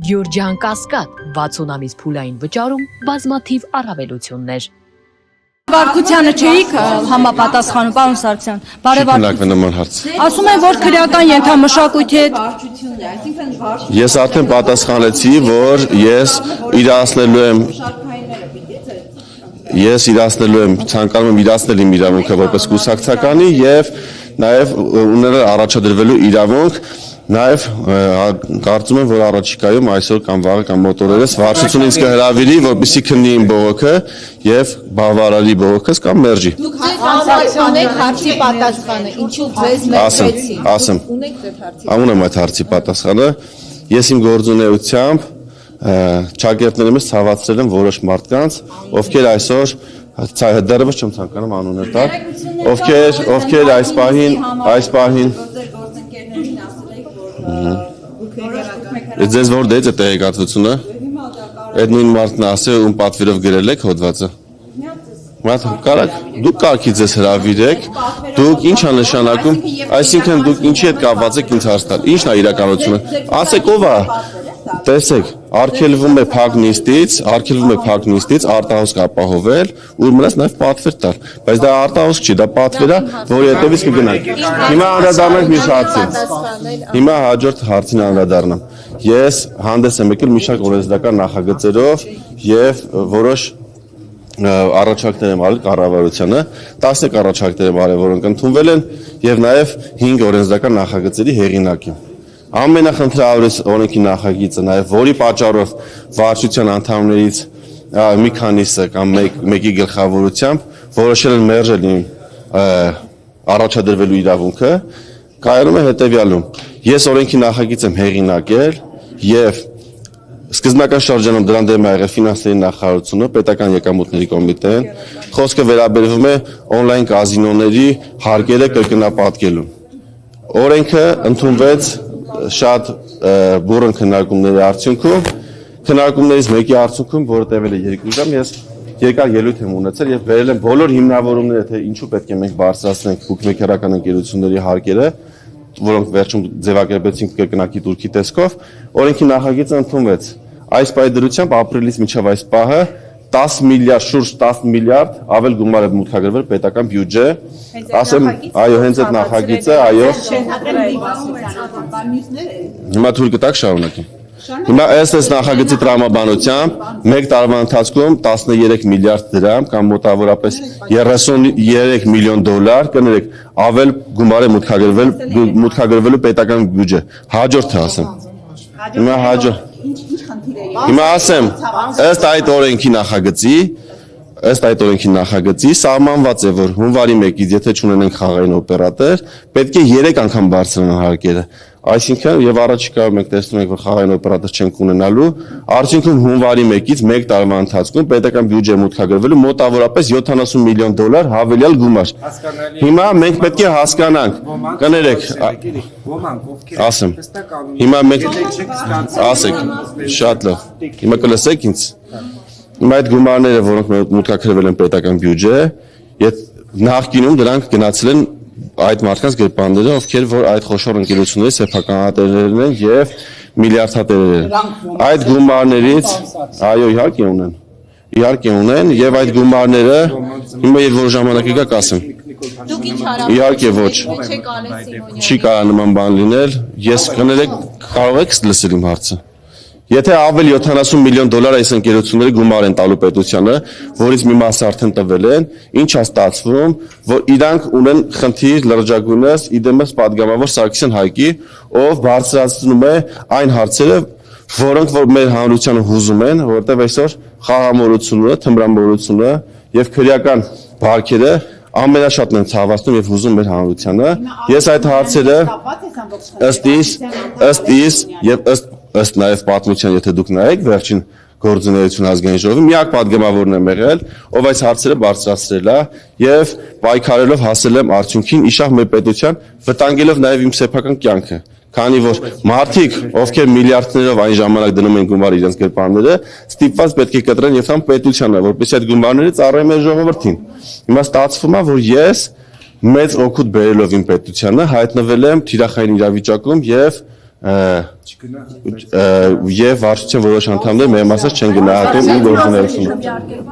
Գյուրջան Կասկադ 60 ամիս փուլային վճարում բազմաթիվ առավելություններ։ Վարկությանը չէիք համապատասխանում, պարոն Սարգսյան, բարեվարկություն նման հարց։ Ասում են, որ քրեական ենթամշակույթի հետ Ես արդեն պատասխանեցի, որ իրացնելու եմ ցանկանում եմ իրացնել իմ իրավունքը որպես կուսակցականի եւ նաեւ ունենալ առաջադրվելու իրավունք Նաև կարծում եմ, որ առաջիկայում այսօր կամ վաղը կամ մոտորերս վարչությունը ինձ կհրավիրի, որպեսզի քննի իմ բողոքը եւ բավարարի բողոքս կամ մերժի։ Դուք անեք հարցի պատասխանը, ինչու ձեզ մերժեցին։ Ասեմ։ Ունեմ այդ հարցի պատասխանը։ Ես իմ գործունեությամբ ճակերտներում ես ցավացրել եմ որոշ մարդկանց, ովքեր այսօր դեռևս չեմ ցանկանում անուններ տալ, ովքեր այս պահին Ձեզ որ դեյց է տեղեկատվությունը, այդ նույն մարդն ասե ում պատվիրով գրել եք հոդվածը։ Դուք կարգի ձեզ հրավիրեք, դուք ինչ է նշանակում, այսինքն դուք ինչի հետ կապված եք ինձ հարց տալ, ինչն է իրականությունը, ասեք ով է, տեսեք, արգելվում է փակ նիստից արտահոսք ապահովել, ուր մնաց նաև պատվեր տալ, բայց դա արտահոսք չի, դա պատվեր է, որի հետևից կգնանք։ Հիմա անդրադառնանք մյուս հարցին։ Հիմա հաջորդ հարցին անդրադառնամ։ Ես հանդես եմ եկել մի շարք օրենսդրական նախագծերով եւ որոշ առաջարկներ եմ արել կառավարությանը, 10 առաջարկներ եմ արել, որոնք ընդունվել են եւ նաեւ 5 օրենսդրական նախագծերի հեղինակ եմ։ Ամենախնդրավոր օրենքի նախագիծը նաեւ որի պատճառով վարչության անդամներից մի քանիսը կամ մեկի գլխավորությամբ որոշել են մերժել իմ առաջադրվելու իրավունքը, կայանում է հետեւյալում։ Ես օրենքի նախագիծ եմ հեղինակել եւ սկզբնական շրջանում դրան դեմ է եղել ֆինանսների նախարարությունը, պետական եկամուտների կոմիտեն, խոսքը վերաբերվում է օնլայն կազինոների հարկերը կրկնապատկելուն։ Օրենքը ընդունվեց շատ բուռն քննարկումների արդյունքում, քննարկումներից մեկի արդյունքում, որը տևել է 2 ժամ, ես երկար ելույթ եմ ունեցել եւ վերել եմ բոլոր հիմնավորումները, թե ինչու պետք է մենք բարձրացնենք բուկմեքերական ընկերությունների հարկերը, որոնք վերջում ձևակերպեցինք կրկնակի турքի տեսքով, օրենքի նախագիծը ընդունվեց։ Այս պայդրությամբ ապրիլից մինչև այս պահը 10 միլիարդ, շուրջ 10 միլիարդ ավել գումար է մուտքագրվել պետական բյուջե, ասեմ, այո, հենց այդ նախագիծը, այո։ Հիմա թույլ կտաք շարունակեմ։ Հիմա այս նախագծի տրամաբանությամբ 1 տարվա ընթացքում 13 միլիարդ դրամ կամ մոտավորապես 33 միլիոն դոլար, կներեք, ավել գումար է մուտքագրվելու պետական բյուջե։ Հաջորդը ասեմ։ Հիմա ասեմ, ըստ այդ օրենքի նախագծի սահմանված է, որ հունվարի 1-ից եթե չունենենք խաղային օպերատոր, պետք է 3 անգամ բարձրանան հարկերը։ Այսինքն եւ առաջիկայում մենք տեսնում ենք, որ խաղային օպերատոր չենք ունենալու, արդյունքում հունվարի 1-ից 1 տարվա ընթացքում պետական բյուջե մուտքագրվելու մոտավորապես 70 միլիոն դոլար հավելյալ գումար։ Հիմա մենք պետք է հասկանանք, կներեք, ասեմ, հիմա մենք ասեք, շատ լավ, հիմա կլսեք ինձ, հիմա այդ գումարները, որոնք մուտքագրվել են պետական բյուջե, նախկինում դրանք գնացել են այդ մարդկանց գրպանները, ովքեր որ այդ խոշոր ընկերությունների սեփականատերերն են եւ միլիարդատերեր են։ Այդ գումարներից, այո, իհարկե ունեն եւ այդ գումարները հիմա երբ որ ժամանակը գա կասեմ։ Դուք ինչ հարաբերություն Իհարկե ոչ։ Չի կարող նման բան լինել։ Ես կներեք կարող եք լսել իմ հարցը։ Եթե ավել 70 միլիոն դոլար այս ընկերությունները գումար են տալու պետությանը, որից մի մասը արդեն տվել են, ինչ է ստացվում, որ իրանք ունեն խնդիր լրջագույնս իդեմս պատգամավոր Սարգսյան Հայկի, ով բարձրացնում է այն հարցերը, որոնք որ մեր հանրությանը հուզում են, որտեղ այսօր խաղամոլությունը, թմրամոլությունը եւ քրեական բարքերը ամենաշատն են ցավացնում եւ հուզում մեր հանրությանը։ Ես այդ հարցերը ըստ նաև պատմության, եթե դուք նայեք վերջին գործունեություն ազգային ժողովի, միակ պատգամավորն եմ եղել, ով այս հարցերը բարձրացրել է եւ պայքարելով հասել եմ արդյունքին իշահ մեր պետության, վտանգելով նաև իմ սեփական կյանքը, քանի որ մարդիկ, ովքեր միլիարդներով այն ժամանակ դնում են գումար իրենց գրպանները, ստիպված պետք է կտրեն եւ տան պետությանը, որպեսզի այդ գումարները ծառայեն մեր ժողովրդին։ Հիմա ստացվում է, որ ես մեծ օգուտ բերելով իմ պետությանը հայտնվել եմ թիրախային իրավիճակում եւ Եվ վարչության որոշ անդամներ մեր մասից չեն գնահատում իր գործունեությունը։